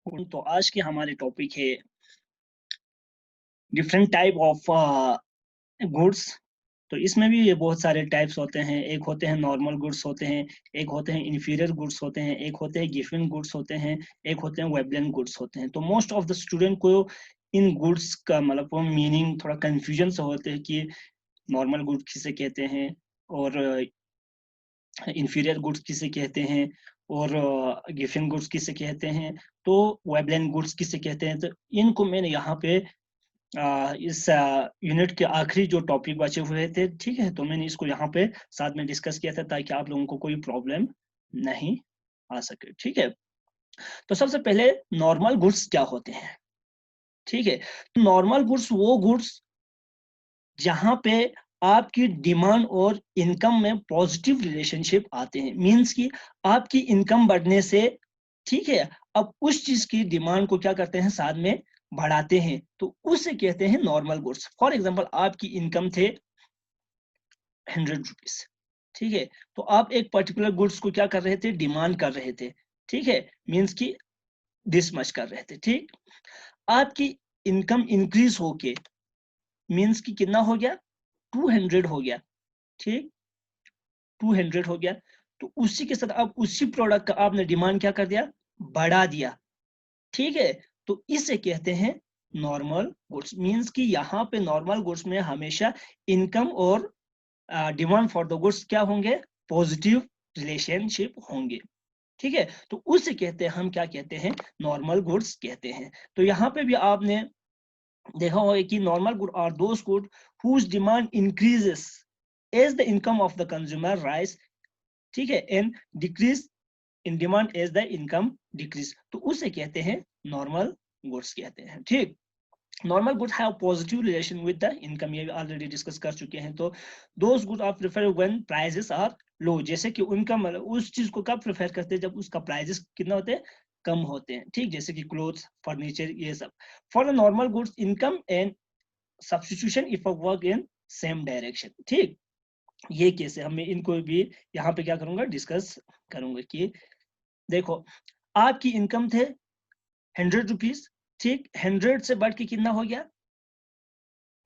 तो आज के हमारे टॉपिक है डिफरेंट टाइप ऑफ गुड्स। तो इसमें भी ये बहुत सारे टाइप्स होते हैं। एक होते हैं नॉर्मल गुड्स होते हैं, एक होते हैं इन्फीरियर गुड्स होते हैं, एक होते हैं गिफिन गुड्स होते हैं, एक होते हैं वेबलेन गुड्स होते हैं। तो मोस्ट ऑफ द स्टूडेंट को इन गुड्स का मतलब वो मीनिंग थोड़ा कंफ्यूजन से होते हैं कि नॉर्मल गुड्स किसे कहते हैं और इन्फीरियर गुड्स किसे कहते हैं और गिफिन गुड्स किसे कहते हैं, तो वेबलेन गुड्स किसे कहते हैं। तो इनको मैंने यहाँ पे इस यूनिट के आखिरी जो टॉपिक बचे हुए थे, ठीक है, तो मैंने इसको यहाँ पे साथ में डिस्कस किया था ताकि आप लोगों को कोई प्रॉब्लम नहीं आ सके। ठीक है, तो सबसे पहले नॉर्मल गुड्स क्या होते हैं। ठीक है, तो नॉर्मल गुड्स वो गुड्स जहां पे आपकी डिमांड और इनकम में पॉजिटिव रिलेशनशिप आते हैं। मींस कि आपकी इनकम बढ़ने से, ठीक है, अब उस चीज की डिमांड को क्या करते हैं, साथ में बढ़ाते हैं, तो उसे कहते हैं नॉर्मल गुड्स। फॉर एग्जांपल आपकी इनकम थे 100 रुपीज, ठीक है, तो आप एक पर्टिकुलर गुड्स को क्या कर रहे थे, डिमांड कर रहे थे, ठीक है, मींस कि दिस मच कर रहे थे। ठीक, आपकी इनकम इंक्रीज होके मींस कि कितना हो गया, 200 हो गया। ठीक, 200 हो गया, तो उसी के साथ अब उसी प्रोडक्ट का आपने डिमांड क्या कर दिया, बढ़ा दिया। ठीक है, तो इसे कहते हैं नॉर्मल गुड्स। मींस कि यहाँ पे नॉर्मल गुड्स में हमेशा इनकम और डिमांड फॉर द गुड्स क्या होंगे, पॉजिटिव रिलेशनशिप होंगे। ठीक है, तो उसे कहते हैं, हम क्या कहते हैं, नॉर्मल गुड्स कहते हैं। तो यहाँ पे भी आपने देखा होगा कि normal good are those good whose demand increases as the income of the consumer rise, ठीक है, and decrease in demand as the income decrease, तो उसे कहते हैं नॉर्मल गुड्स कहते हैं। ठीक, normal goods have positive relation with the income, ये भी ऑलरेडी डिस्कस कर चुके हैं। तो those goods are prefer when prices are low, जैसे कि उनका मतलब उस चीज को कब प्रेफर करते हैं, जब उसका प्राइसेस कितना होते हैं, कम होते हैं। ठीक, जैसे कि क्लोथ्स, फर्नीचर, ये सब। For the normal goods income and substitution effect work in same direction. ठीक, ये केस है, हमें इनको भी यहाँ पे क्या करूंगा, डिस्कस करूंगा कि देखो, आपकी इनकम थे 100 रुपीज, ठीक, 100 से बढ़ के कितना हो गया,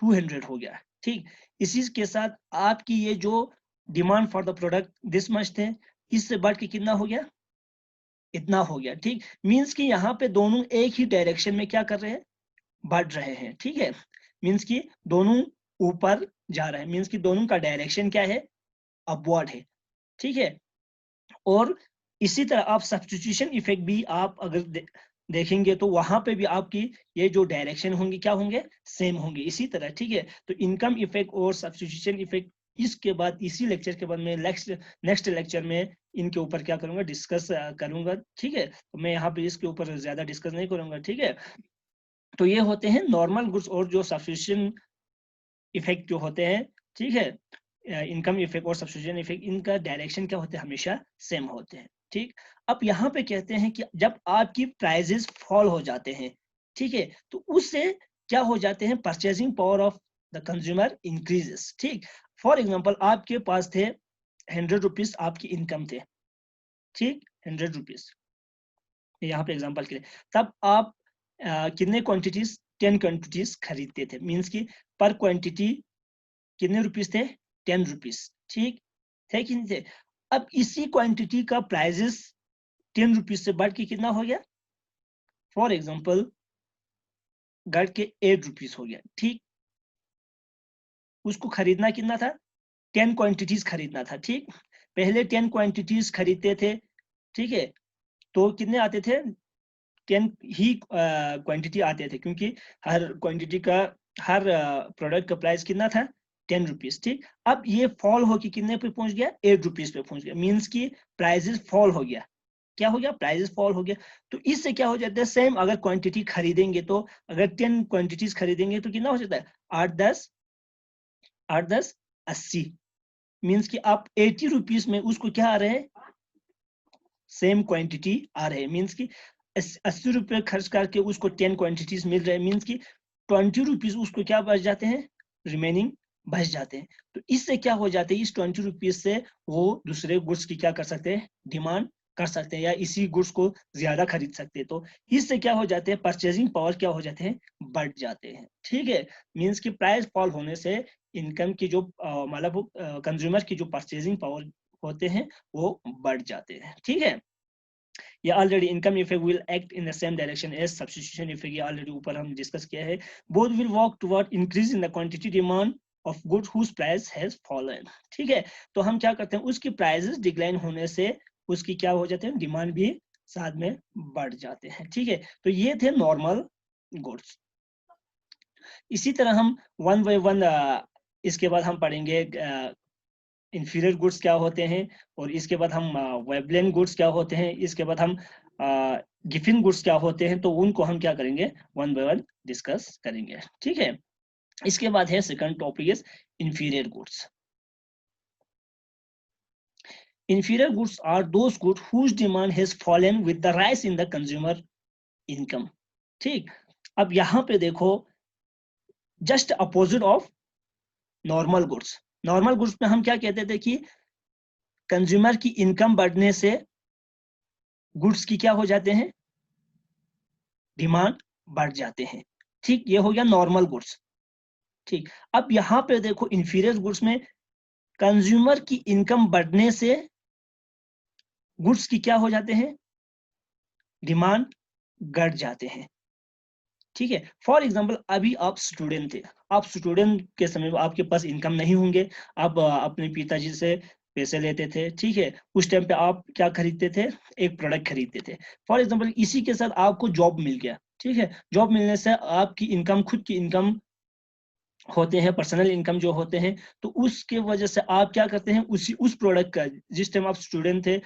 200 हो गया। ठीक, इसी के साथ आपकी ये जो demand for the product this much थे, इससे बढ़ के कितना हो गया, इतना हो गया। ठीक, मींस कि यहाँ पे दोनों एक ही डायरेक्शन में क्या कर रहे हैं, बढ़ रहे हैं। ठीक है, मींस कि दोनों ऊपर जा रहे हैं, मींस कि दोनों का डायरेक्शन क्या है, अपवर्ड है। ठीक है, और इसी तरह आप सब्स्टिट्यूशन इफेक्ट भी आप अगर देखेंगे तो वहां पे भी आपकी ये जो डायरेक्शन होंगे क्या होंगे, सेम होंगे इसी तरह। ठीक है, तो इनकम इफेक्ट और सब्स्टिट्यूशन इफेक्ट इसके बाद, इसी लेक्चर के बाद में नेक्स्ट लेक्चर में इनके ऊपर क्या करूंगा, डिस्कस करूंगा। ठीक है, तो मैं यहाँ पे इसके ऊपर ज्यादा डिस्कस नहीं करूंगा। ठीक है, तो ये होते हैं नॉर्मल गुड्स और जो सब्स्टिट्यूशन इफेक्ट जो होते हैं। ठीक है, इनकम इफेक्ट और सब्स्टिट्यूशन इफेक्ट, इनका डायरेक्शन क्या होते हैं, हमेशा सेम होते हैं। ठीक, अब यहाँ पे कहते हैं कि जब आपकी प्राइजेस फॉल हो जाते हैं, ठीक है, तो उससे क्या हो जाते हैं, purchasing power of the consumer increases. ठीक, फॉर एग्जांपल आपके पास थे 100 रुपीज, आपकी इनकम थे, ठीक, 100 रुपीज, यहाँ पे एग्जांपल के लिए, तब आप कितने क्वांटिटीज, 10 क्वांटिटीज खरीदते थे। मींस की पर क्वांटिटी कितने रुपीस थे, 10 रुपीस। ठीक, थे कि नहीं थे। अब इसी क्वांटिटी का प्राइजेस 10 रुपीस से बढ़ के कितना हो गया, फॉर एग्जाम्पल घट के 8 रुपीस हो गया। ठीक, उसको खरीदना कितना था, 10 क्वांटिटीज खरीदना था। ठीक, पहले 10 क्वांटिटीज खरीदते थे, ठीक है, तो कितने आते थे, 10 ही क्वांटिटी आते थे, क्योंकि हर क्वांटिटी का, हर प्रोडक्ट का प्राइस कितना था, 10 रुपीज। ठीक, अब ये फॉल होके कितने पे पहुंच गया, 8 रुपीज पे पहुंच गया। मींस की प्राइजेस फॉल हो गया, क्या हो गया, प्राइजेस फॉल हो गया। तो इससे क्या हो जाता है, सेम अगर क्वांटिटी खरीदेंगे, तो अगर 10 क्वांटिटीज खरीदेंगे तो कितना हो जाता है, 8 10, 8 10 80। मीन्स कि आप 80 रुपीज में उसको क्या आ रहे हैं, सेम क्वांटिटी आ रहे हैं। मीन्स की 80 रुपए खर्च करके उसको 10 क्वांटिटीज मिल रहे हैं। मीन्स की 20 रुपीज उसको क्या बच जाते हैं, रिमेनिंग बच जाते हैं। तो इससे क्या हो जाते हैं, इस 20 रुपीज से वो दूसरे गुड्स की क्या कर सकते हैं, डिमांड कर सकते हैं या इसी गुड्स को ज्यादा खरीद सकते हैं। तो इससे क्या हो जाते हैं, परचेजिंग पावर क्या हो जाते हैं, बढ़ जाते हैं। ठीक है, मींस कि प्राइस फॉल होने से इनकम की जो मतलब कंज्यूमर की जो परचेजिंग पावर होते हैं वो बढ़ जाते हैं। ठीक है, ये already income effect will act in the same direction as substitution effect, ये ऑलरेडी ऊपर हम डिस्कस किया है। Both will work toward increase in the quantity demand of goods whose price has fallen. ठीक है, तो हम क्या करते हैं, उसकी प्राइसेस डिक्लाइन होने से उसकी क्या हो जाते हैं, डिमांड भी साथ में बढ़ जाते हैं। ठीक है, तो ये थे नॉर्मल गुड्स। इसी तरह हम वन बाय वन इसके बाद हम पढ़ेंगे इंफीरियर गुड्स क्या होते हैं, और इसके बाद हम वेबलेन गुड्स क्या होते हैं, इसके बाद हम गिफिन गुड्स क्या होते हैं। तो उनको हम क्या करेंगे, वन बाय वन डिस्कस करेंगे। ठीक है, इसके बाद है second topic is inferior goods. Inferior goods are those goods whose demand has fallen with the rise in the consumer income. ठीक, अब यहां पे देखो, just opposite of normal goods. Normal goods में हम क्या कहते थे कि कंज्यूमर की इनकम बढ़ने से गुड्स की क्या हो जाते हैं, डिमांड बढ़ जाते हैं। ठीक, ये हो गया नॉर्मल गुड्स। ठीक, अब यहां पे देखो इंफीरियर गुड्स में कंज्यूमर की इनकम बढ़ने से गुड्स की क्या हो जाते हैं, डिमांड घट जाते हैं। ठीक है, फॉर एग्जाम्पल अभी आप स्टूडेंट थे, आप स्टूडेंट के समय में आपके पास इनकम नहीं होंगे, आप अपने पिताजी से पैसे लेते थे। ठीक है, उस टाइम पे आप क्या खरीदते थे, एक प्रोडक्ट खरीदते थे। फॉर एग्जाम्पल इसी के साथ आपको जॉब मिल गया। ठीक है, जॉब मिलने से आपकी इनकम, खुद की इनकम होते हैं, पर्सनल इनकम जो होते हैं, तो उसके वजह से आप क्या करते हैं, उस प्रोडक्ट का, जिस टाइम आप स्टूडेंट थे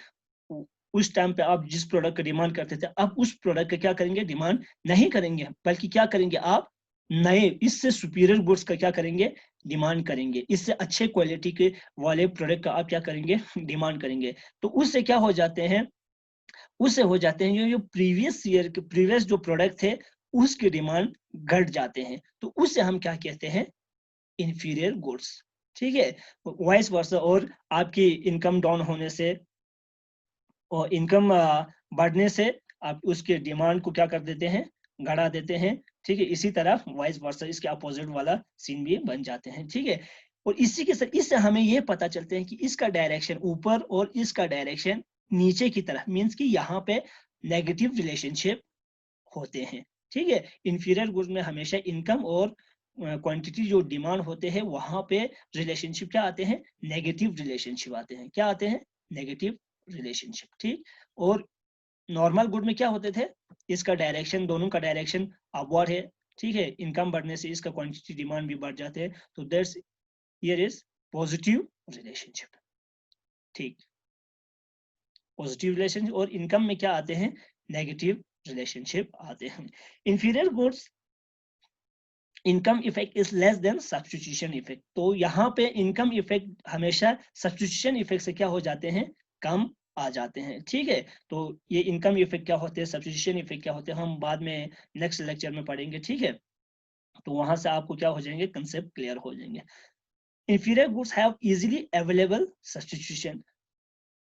उस टाइम पे आप जिस प्रोडक्ट का डिमांड करते थे, आप उस प्रोडक्ट का क्या करेंगे, डिमांड नहीं करेंगे, बल्कि क्या करेंगे, आप नए इससे सुपीरियर गुड्स का क्या करेंगे, डिमांड करेंगे। इससे अच्छे क्वालिटी के वाले प्रोडक्ट का आप क्या करेंगे, डिमांड करेंगे। तो उससे क्या हो जाते हैं, उससे हो जाते हैं जो प्रीवियस ईयर के प्रीवियस जो प्रोडक्ट थे उसके डिमांड घट जाते हैं। तो उससे हम क्या कहते हैं, इंफीरियर गुड्स। ठीक है, वाइस वर्सा, और आपकी इनकम डाउन होने से और इनकम बढ़ने से आप उसके डिमांड को क्या कर देते हैं, बढ़ा देते हैं। ठीक है, इसी तरह वाइस वर्सा, इसके अपोजिट वाला सीन भी बन जाते हैं। ठीक है, और इसी के साथ इससे हमें यह पता चलते हैं कि इसका डायरेक्शन ऊपर और इसका डायरेक्शन नीचे की तरह, मींस कि यहाँ पे नेगेटिव रिलेशनशिप होते हैं। ठीक है, इंफीरियर गुड्स में हमेशा इनकम और क्वांटिटी जो डिमांड होते हैं वहां पे रिलेशनशिप क्या आते हैं, नेगेटिव रिलेशनशिप आते हैं। क्या आते हैं, नेगेटिव रिलेशनशिप। ठीक, और नॉर्मल गुड में क्या होते थे, इसका डायरेक्शन, दोनों का डायरेक्शन अपवर्ड है। ठीक है, इनकम बढ़ने से इसका क्वांटिटी डिमांड भी बढ़ जाते हैं, तो that's here is positive relationship. ठीक, पॉजिटिव रिलेशनशिप, और इनकम में क्या आते हैं, नेगेटिव रिलेशनशिप आते हैं। Inferior goods income effect is less than substitution effect. तो यहाँ पे इनकम इफेक्ट हमेशा सब्स्टिट्यूशन इफेक्ट से क्या हो जाते हैं, कम आ जाते हैं। ठीक है, तो ये इनकम इफेक्ट क्या होते हैं, सब्स्टिट्यूशन इफेक्ट क्या होते हैं, हम बाद में नेक्स्ट लेक्चर में पढ़ेंगे। ठीक है, तो वहां से आपको क्या हो जाएंगे, कंसेप्ट क्लियर हो जाएंगे। Inferior goods have easily available substitution.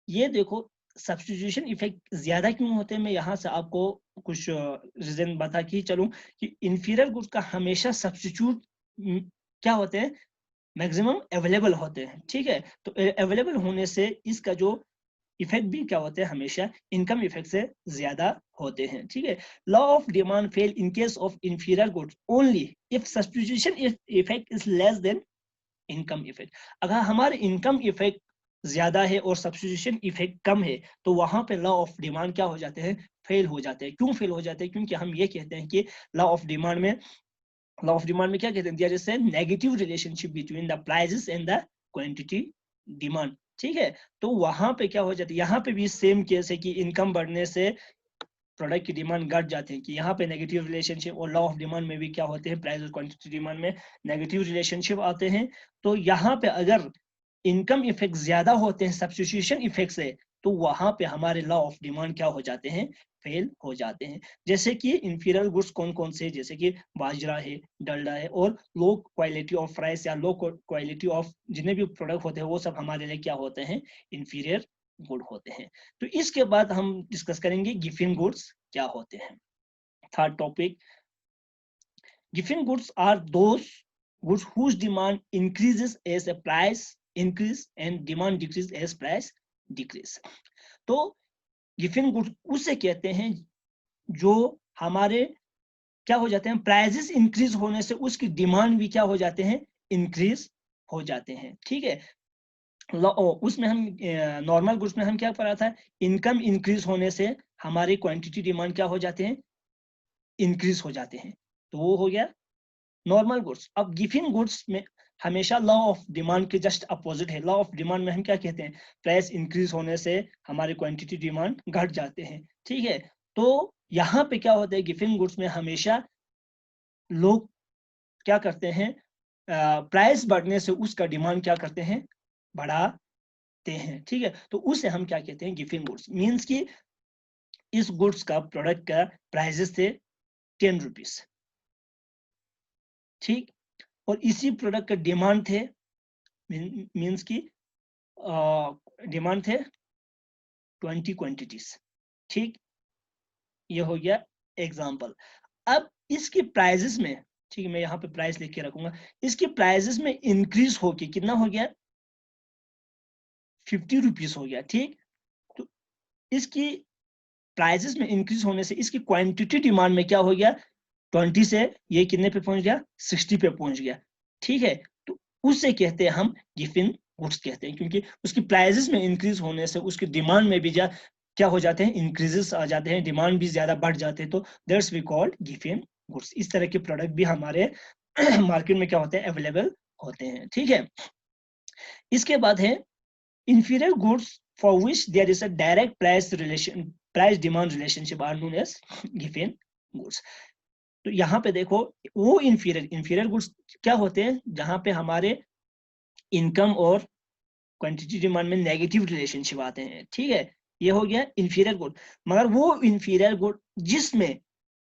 ये देखो, सब्स्टिट्यूशन इफेक्ट ज्यादा क्यों होते हैं, मैं यहाँ से आपको कुछ रीजन बता के चलूं कि इंफीरियर गुड्स का हमेशा सब्स्टिट्यूट क्या होते हैं, मैक्सिमम अवेलेबल होते हैं। ठीक है, तो अवेलेबल होने से इसका जो इफेक्ट भी क्या होते हैं, हमेशा इनकम इफेक्ट से ज्यादा होते हैं। ठीक है, law of demand fail in case of inferior goods only if substitution effect is less than income effect. अगर हमारे इनकम इफेक्ट ज्यादा है और सब्स्टिट्यूशन इफेक्ट कम है, तो वहां पे लॉ ऑफ डिमांड क्या हो जाते हैं, फेल हो जाते हैं। क्यों फेल हो जाते हैं, क्योंकि हम ये कहते हैं कि लॉ ऑफ डिमांड में, लॉ ऑफ डिमांड में क्या कहते हैं, there is a negative relationship between the prices and the quantity demand. ठीक है, तो वहां पे क्या हो जाता है, यहाँ पे भी सेम केस है कि इनकम बढ़ने से प्रोडक्ट की डिमांड घट जाती है, कि यहाँ पे नेगेटिव रिलेशनशिप, और लॉ ऑफ डिमांड में भी क्या होते हैं, प्राइस और क्वांटिटी डिमांड में नेगेटिव रिलेशनशिप आते हैं। तो यहाँ पे अगर इनकम इफेक्ट ज्यादा होते हैं सब्स्टिट्यूशन इफेक्ट से, तो वहां पे हमारे लॉ ऑफ डिमांड क्या हो जाते हैं, फेल हो जाते हैं। जैसे कि इंफीरियर गुड्स कौन कौन से, जैसे कि बाजरा है, डलडा है, और लो क्वालिटी ऑफ राइस या लो क्वालिटी ऑफ जितने भी प्रोडक्ट होते हैं वो सब हमारे लिए क्या होते हैं, इंफीरियर गुड होते हैं। तो इसके बाद हम डिस्कस करेंगे गिफिन गुड्स क्या होते हैं। Third topic, Giffen goods are those goods whose demand increases as a price increase and demand decrease as price decrease। तो गिफिन गुड्स उसे कहते हैं जो हमारे क्या हो जाते हैं, प्राइजेस इंक्रीज होने से उसकी डिमांड भी क्या हो जाते हैं, इंक्रीज हो जाते हैं। ठीक है, उसमें हम नॉर्मल गुड्स में हम क्या पढ़ा था, इनकम इंक्रीज होने से हमारी क्वांटिटी डिमांड क्या हो जाते हैं, इंक्रीज हो जाते हैं। तो वो हो गया नॉर्मल गुड्स। अब गिफिन गुड्स में हमेशा लॉ ऑफ डिमांड के जस्ट अपोजिट है। लॉ ऑफ डिमांड में हम क्या कहते हैं, प्राइस इंक्रीज होने से हमारी क्वांटिटी डिमांड घट जाते हैं। ठीक है, तो यहाँ पे क्या होता है, गिफिन गुड्स में हमेशा लोग क्या करते हैं, प्राइस बढ़ने से उसका डिमांड क्या करते हैं, बढ़ाते हैं। ठीक है, तो उसे हम क्या कहते हैं, गिफिन गुड्स। मीन्स कि इस गुड्स का प्रोडक्ट का प्राइजेस थे 10 रुपीज, ठीक, और इसी प्रोडक्ट का डिमांड थे मीन्स की डिमांड थे 20 क्वांटिटीज। ठीक, ये हो गया एग्जांपल। अब इसकी प्राइजेस में, ठीक है, मैं यहाँ पे प्राइस लिख के रखूंगा, इसकी प्राइजेस में इंक्रीज होके कितना हो गया, 50 रुपीज हो गया। ठीक, तो इसकी प्राइजेस में इंक्रीज होने से इसकी क्वांटिटी डिमांड में क्या हो गया, 20 से ये कितने पे पहुंच गया, 60 पे पहुंच गया। ठीक है, तो उससे कहते हैं हम गिफिन गुड्स कहते हैं, क्योंकि उसकी प्राइजेस में इंक्रीज होने से उसकी डिमांड में भी क्या हो जाते हैं, इंक्रीजेस आ जाते हैं, डिमांड भी ज्यादा बढ़ जाते हैं। तो that's we called Giffen goods. इस तरह के प्रोडक्ट भी हमारे मार्केट में क्या होते हैं, अवेलेबल होते हैं। ठीक है, इसके बाद है inferior goods for which there is a direct price demand relationship are known as given goods। तो यहाँ पे देखो, वो inferior goods क्या होते हैं, जहां पे हमारे इनकम और क्वांटिटी डिमांड में नेगेटिव रिलेशनशिप आते हैं। ठीक है, ये हो गया inferior good। मगर वो inferior good जिसमें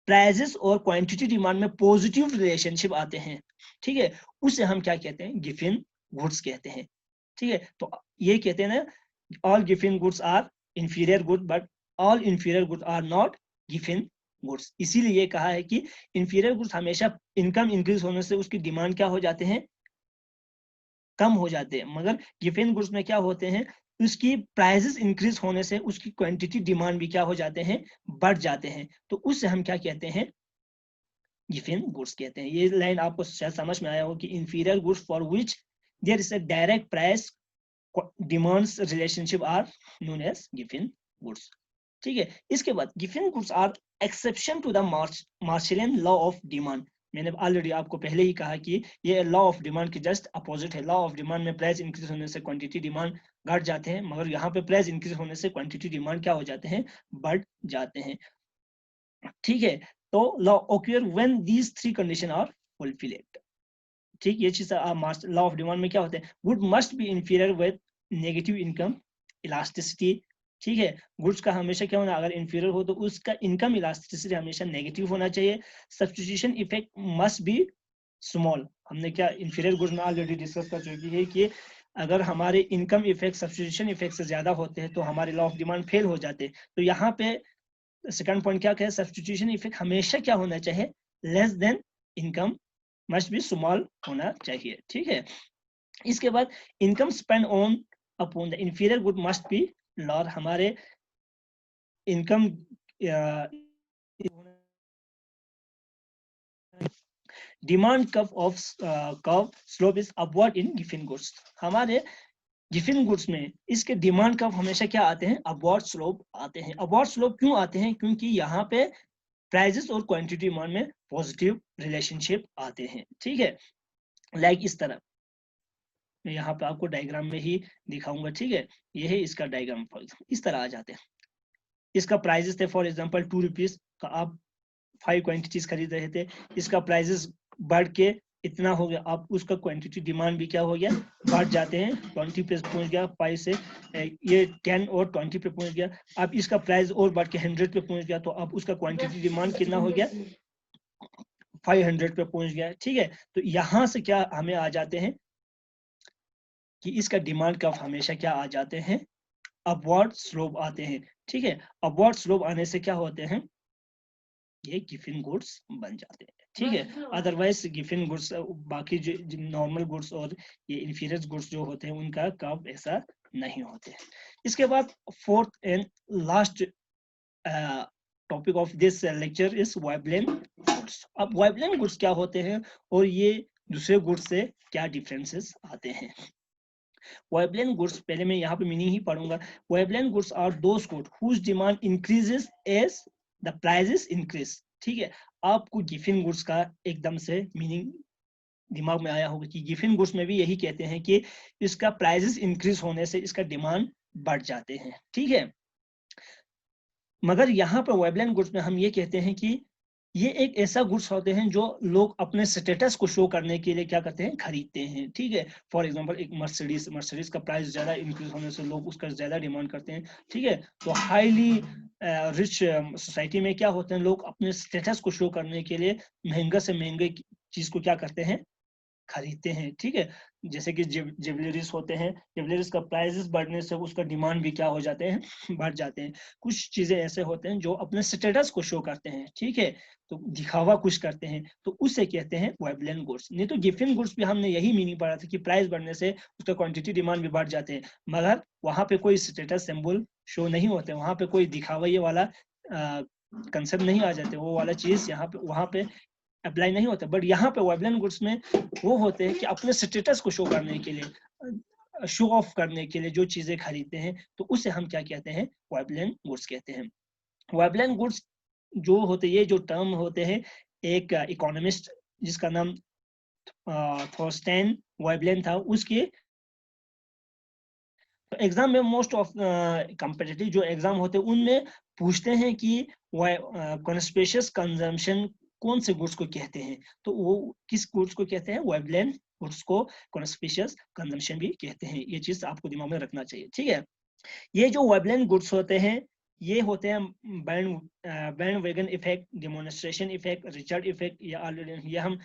प्राइजेस और क्वांटिटी डिमांड में पॉजिटिव रिलेशनशिप आते हैं, ठीक है, उसे हम क्या कहते हैं, गिफिन गुड्स कहते हैं। ठीक है, तो ये कहते हैं ना, all given goods are inferior good but all inferior goods are not given goods। इसीलिए ये कहा है कि inferior goods हमेशा इनकम इंक्रीज होने से उसकी डिमांड क्या हो जाते हैं, कम हो जाते हैं। मगर given goods में क्या होते हैं, उसकी प्राइसेस इंक्रीज होने से उसकी क्वांटिटी डिमांड भी क्या हो जाते हैं, बढ़ जाते हैं। तो उससे हम क्या कहते हैं, गिफिन गुड्स कहते हैं। ये लाइन आपको शायद समझ में आया हो कि inferior goods for which there is a direct price demands relationship are known as given goods। ठीक है, इसके बाद given goods are exception to the Marshallian law of demand। मैंने ऑलरेडी आपको पहले ही कहा कि ये लॉ ऑफ डिमांड के जस्ट अपोजिट है। लॉ ऑफ डिमांड में प्राइस इंक्रीज होने से क्वांटिटी डिमांड घट जाते हैं, मगर यहाँ पे प्राइस इंक्रीज होने से क्वांटिटी डिमांड क्या हो जाते हैं, बढ़ जाते हैं। ठीक है, तो law occur when these three condition are fulfilled। ठीक, ये चीज लॉ ऑफ डिमांड में क्या होते हैं, good must B inferior with negative income elasticity. ठीक है, गुड्स का हमेशा क्या होना, अगर इंफीरियर हो तो उसका इनकम इलास्टिसिटी हमेशा नेगेटिव होना चाहिए। Substitution effect must be small. हमने क्या इंफीरियर गुड्स में ऑलरेडी डिस्कस कर चुकी है कि अगर हमारे इनकम इफेक्ट सब्स्टिट्यूशन इफेक्ट से ज्यादा होते हैं तो हमारे लॉ ऑफ डिमांड फेल हो जाते हैं। तो यहाँ पे सेकंड पॉइंट क्या है, सब्स्टिट्यूशन इफेक्ट हमेशा क्या होना चाहिए, less than income must be small होना चाहिए। ठीक है, इसके बाद income spend on upon the inferior good must be lower. हमारे income demand curve slope is upward in Giffen goods. हमारे गिफिन गुड्स में इसके डिमांड कर्व हमेशा क्या आते हैं, अपवर्ड स्लोप आते हैं। अपवर्ड स्लोप क्यों आते हैं, क्योंकि यहाँ पे प्राइजेस और क्वांटिटी डिमांड में पॉजिटिव रिलेशनशिप आते हैं। ठीक है, लाइक इस तरह मैं यहाँ पे आपको डायग्राम में ही दिखाऊंगा। ठीक है, ये है इसका डायग्राम, इस तरह आ जाते हैं। इसका प्राइजेस थे फॉर एग्जांपल 2 रुपीज का, आप 5 क्वांटिटीज खरीद रहे थे, इसका प्राइजेस बढ़ के इतना हो गया, आप उसका क्वांटिटी डिमांड भी क्या हो गया, बढ़ जाते हैं, 20 पे पहुंच गया, 5 से ये 10 और 20 पे पहुंच गया। अब इसका प्राइस और बढ़ के 100 पे पहुंच गया, तो अब उसका क्वांटिटी डिमांड कितना हो गया, 500 पे पहुंच गया। ठीक है, तो यहां से क्या हमें आ जाते हैं कि इसका डिमांड कर्व हमेशा क्या आ जाते हैं, अपवर्ड स्लोप आते हैं, ठीक है। अपवर्ड स्लोप आने से क्या होते हैं, ये गिफिन गुड्स बन जाते हैं, ठीक है। अदरवाइज गिफिन गुड्स, बाकी जो नॉर्मल गुड्स और ये इंफीरियर गुड्स जो होते हैं उनका कर्व ऐसा नहीं होते। इसके बाद fourth and last topic of this lecture is wavelength goods. अब वेवलेंथ गुड्स क्या होते हैं और ये दूसरे गुड्स से क्या डिफरेंसेस आते हैं। वेवलेंथ गुड्स, पहले मैं यहाँ पे मीनिंग ही पढ़ूंगा। वेवलेंथ goods are those goods whose demand increases as the prices increase, ठीक है। आपको गिफिन गुड्स का एकदम से मीनिंग दिमाग में आया होगा कि गिफिन गुड्स में भी यही कहते हैं कि इसका प्राइसेस इंक्रीज होने से इसका डिमांड बढ़ जाते हैं, ठीक है। मगर यहाँ पर वेवलेंथ गुड्स में हम ये कहते हैं कि ये एक ऐसा गुड्स होते हैं जो लोग अपने स्टेटस को शो करने के लिए क्या करते हैं, खरीदते हैं, ठीक है। फॉर एग्जांपल एक मर्सिडीज का प्राइस ज्यादा इंक्रीज होने से लोग उसका ज्यादा डिमांड करते हैं, ठीक है। तो हाईली रिच सोसाइटी में क्या होते हैं, लोग अपने स्टेटस को शो करने के लिए महंगा से महंगे चीज को क्या करते हैं, खरीदते हैं, ठीक है। जैसे कि ज्वेलरीज होते हैं, ज्वेलरीज का प्राइसेस बढ़ने से उसका डिमांड भी क्या हो जाते हैं, बढ़ जाते हैं। कुछ चीजें ऐसे होते हैं जो अपने स्टेटस को शो करते हैं, ठीक है, तो दिखावा कुछ करते हैं, तो उसे कहते हैं वेवलेंथ गुड्स। नहीं तो गिफिन गुड्स भी हमने यही मीनिंग पढ़ा था कि प्राइस बढ़ने से उसका क्वांटिटी डिमांड भी बढ़ जाते हैं, मगर वहां पे कोई स्टेटस सिंबल शो नहीं होते, वहां पे कोई दिखावा ये वाला कंसेप्ट नहीं आ जाते, वो वाला चीज यहाँ पे वहां पे अप्लाई नहीं होता। बट यहाँ पे वेवलेंथ गुड्स में वो होते हैं कि अपने स्टेटस को शो करने के लिए, शो ऑफ करने के लिए जो चीजें खरीदते हैं, तो उसे हम क्या कहते हैं, वेवलेंथ गुड्स कहते हैं। वेवलेंथ गुड्स जो होते, ये जो टर्म होते हैं, एक इकोनॉमिस्ट जिसका नाम थॉर्स्टेन वेवलेंथ था, उसके एग्जाम में मोस्ट ऑफ कॉम्पिटिटिव जो एग्जाम होते हैं उनमें पूछते हैं कि कॉन्स्पिशियस कंजम्पशन कौन से गुड्स को कहते हैं, तो वो किस गुड्स को कहते हैं, वेवलेंथ गुड्स को कॉन्स्पिशियस कंजम्पशन भी कहते हैं। ये चीज आपको दिमाग में रखना चाहिए, ठीक है। ये जो वेवलेंथ गुड्स होते हैं, ये होते हैं band wagon effect, demonstration effect, Richard effect, ये हम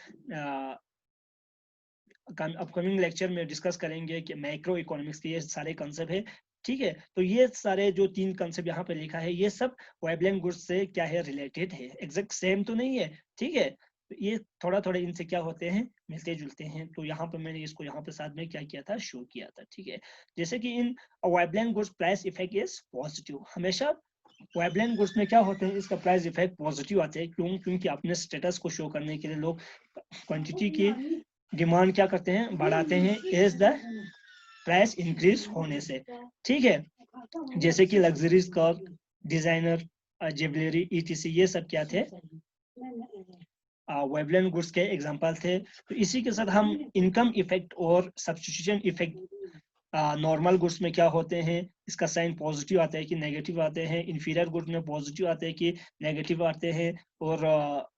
अपकमिंग लेक्चर में डिस्कस करेंगे कि मैक्रो इकोनॉमिक्स के ये सारे कंसेप्ट है, ठीक है। तो ये सारे जो 3 कंसेप्ट यहाँ पे लिखा है, ये सब वेवलेंथ गुड्स से क्या है, रिलेटेड है, एग्जैक्ट सेम तो नहीं है, ठीक है। तो ये थोड़ा थोड़ा इनसे क्या होते हैं, मिलते जुलते हैं। तो यहाँ पे मैंने इसको यहाँ पे साथ में क्या किया था, शो किया था, ठीक है। जैसे कि इन wavelength goods price effect is positive, हमेशा वेवलेंथ गुड्स में क्या होते हैं, इसका प्राइस इफेक्ट पॉजिटिव आते हैं, क्योंकि अपने स्टेटस को शो करने के लिए लोग क्वांटिटी की डिमांड क्या करते हैं, बढ़ाते हैं एज द प्राइस इंक्रीज होने से, ठीक है। जैसे कि लग्जरीज का, डिजाइनर, ज्वेलरी, ईटीसी, ये सब क्या थे, वेवलेंथ गुड्स के एग्जांपल थे। तो इसी के साथ हम इनकम इफेक्ट और सब्स्टिट्यूशन इफेक्ट नॉर्मल गुड्स में क्या होते हैं, इसका साइन पॉजिटिव आता है कि नेगेटिव आते हैं, इंफीरियर गुड्स में पॉजिटिव आते हैं कि नेगेटिव आते हैं, और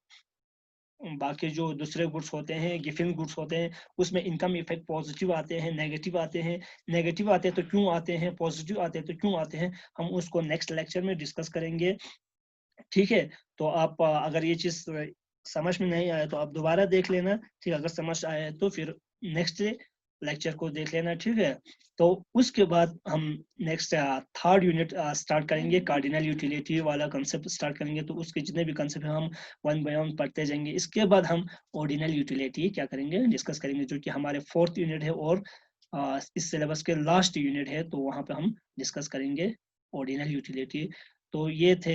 बाकी जो दूसरे गुड्स होते हैं, गिफिन गुड्स होते हैं, उसमें इनकम इफेक्ट पॉजिटिव आते हैं, नेगेटिव आते हैं। नेगेटिव आते हैं तो क्यों आते हैं, पॉजिटिव आते हैं तो क्यों आते हैं, हम उसको नेक्स्ट लेक्चर में डिस्कस करेंगे, ठीक है। तो आप अगर ये चीज समझ में नहीं आया तो आप दोबारा देख लेना, ठीक है। अगर समझ आया तो फिर नेक्स्ट लेक्चर को देख लेना, ठीक है। तो उसके बाद हम नेक्स्ट थर्ड यूनिट स्टार्ट करेंगे, कार्डिनल यूटिलिटी वाला कंसेप्ट स्टार्ट करेंगे। तो उसके जितने भी कंसेप्ट हम वन बाय वन पढ़ते जाएंगे। इसके बाद हम ऑर्डिनल यूटिलिटी क्या करेंगे, डिस्कस करेंगे, जो कि हमारे फोर्थ यूनिट है और इस सिलेबस के लास्ट यूनिट है। तो वहां पे हम डिस्कस करेंगे ऑर्डिनल यूटिलिटी। तो ये थे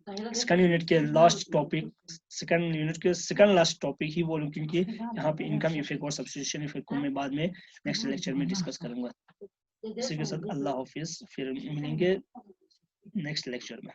सेकंड यूनिट के लास्ट टॉपिक, सेकंड यूनिट के सेकंड लास्ट टॉपिक ही बोलूं, क्योंकि यहाँ पे इनकम इफेक्ट और सब्स्टिट्यूशन इफेक्ट को मैं बाद में नेक्स्ट लेक्चर में डिस्कस करूंगा। इसी के साथ अल्लाह हाफिज, फिर मिलेंगे नेक्स्ट लेक्चर में।